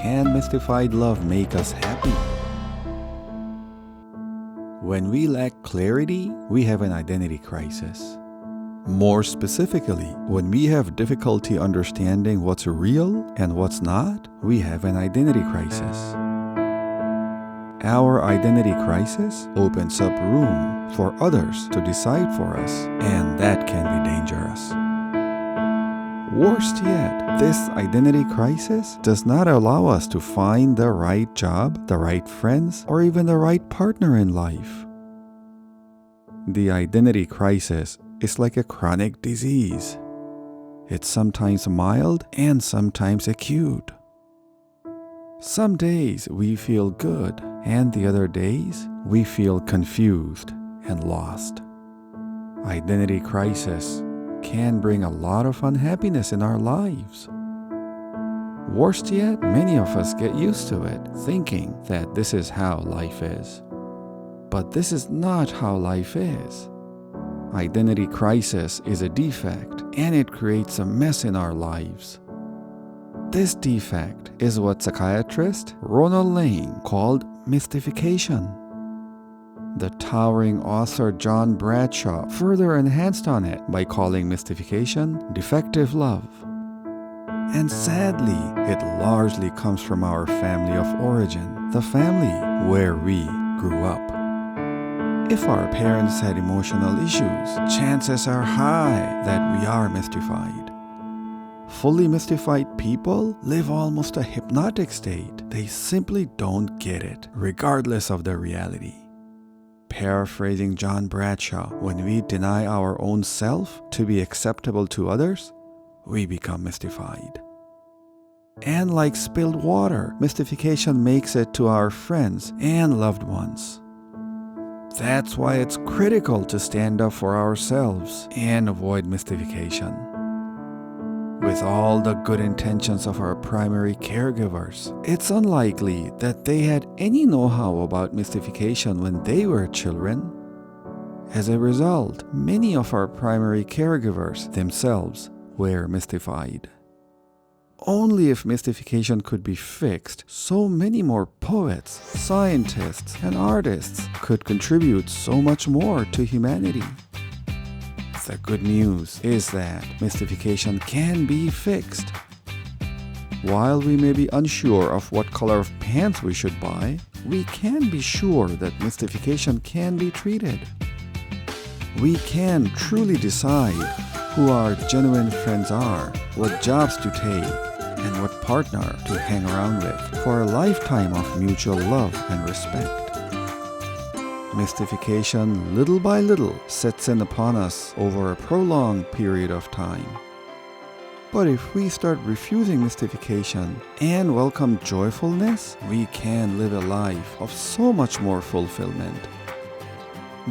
can mystified love make us happy? When we lack clarity, we have an identity crisis. More specifically, when we have difficulty understanding what's real and what's not, we have an identity crisis. Our identity crisis opens up room for others to decide for us, and that can be dangerous. Worst yet, this identity crisis does not allow us to find the right job, the right friends, or even the right partner in life. The identity crisis is like a chronic disease. It's sometimes mild and sometimes acute. Some days we feel good, and the other days we feel confused and lost. Identity crisis can bring a lot of unhappiness in our lives. Worst yet, many of us get used to it, thinking that this is how life is. But this is not how life is. Identity crisis is a defect, and it creates a mess in our lives. This defect is what psychiatrist Ronald Lane called mystification. The towering author John Bradshaw further enhanced on it by calling mystification defective love. And sadly, it largely comes from our family of origin, the family where we grew up. If our parents had emotional issues, chances are high that we are mystified. Fully mystified people live almost a hypnotic state. They simply don't get it, regardless of the reality. Paraphrasing John Bradshaw, when we deny our own self to be acceptable to others, we become mystified. And like spilled water, mystification makes it to our friends and loved ones. That's why it's critical to stand up for ourselves and avoid mystification. With all the good intentions of our primary caregivers, it's unlikely that they had any know-how about mystification when they were children. As a result, many of our primary caregivers themselves were mystified. Only if mystification could be fixed, so many more poets, scientists, and artists could contribute so much more to humanity. The good news is that mystification can be fixed. While we may be unsure of what color of pants we should buy, we can be sure that mystification can be treated. We can truly decide who our genuine friends are, what jobs to take, and what partner to hang around with for a lifetime of mutual love and respect. Mystification, little by little, sets in upon us over a prolonged period of time. But if we start refusing mystification and welcome joyfulness, we can live a life of so much more fulfillment.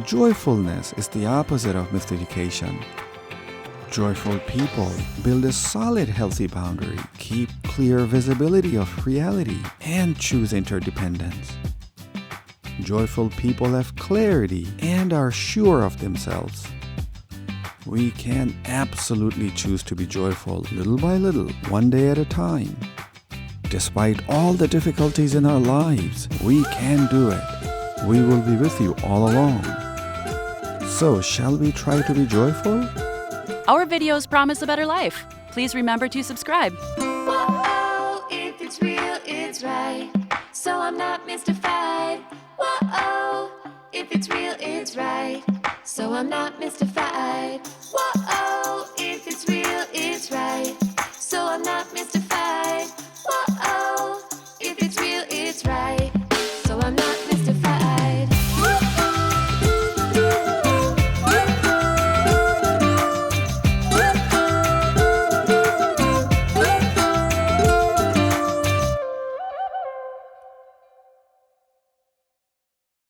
Joyfulness is the opposite of mystification. Joyful people build a solid, healthy boundary, keep clear visibility of reality, and choose interdependence. Joyful people have clarity and are sure of themselves. We can absolutely choose to be joyful little by little, one day at a time. Despite all the difficulties in our lives, we can do it. We will be with you all along. So, shall we try to be joyful? Our videos promise a better life. Please remember to subscribe. Whoa, if it's real, it's right. So I'm not mystified. Whoa, if it's real, it's right. So I'm not mystified. Whoa, if it's real,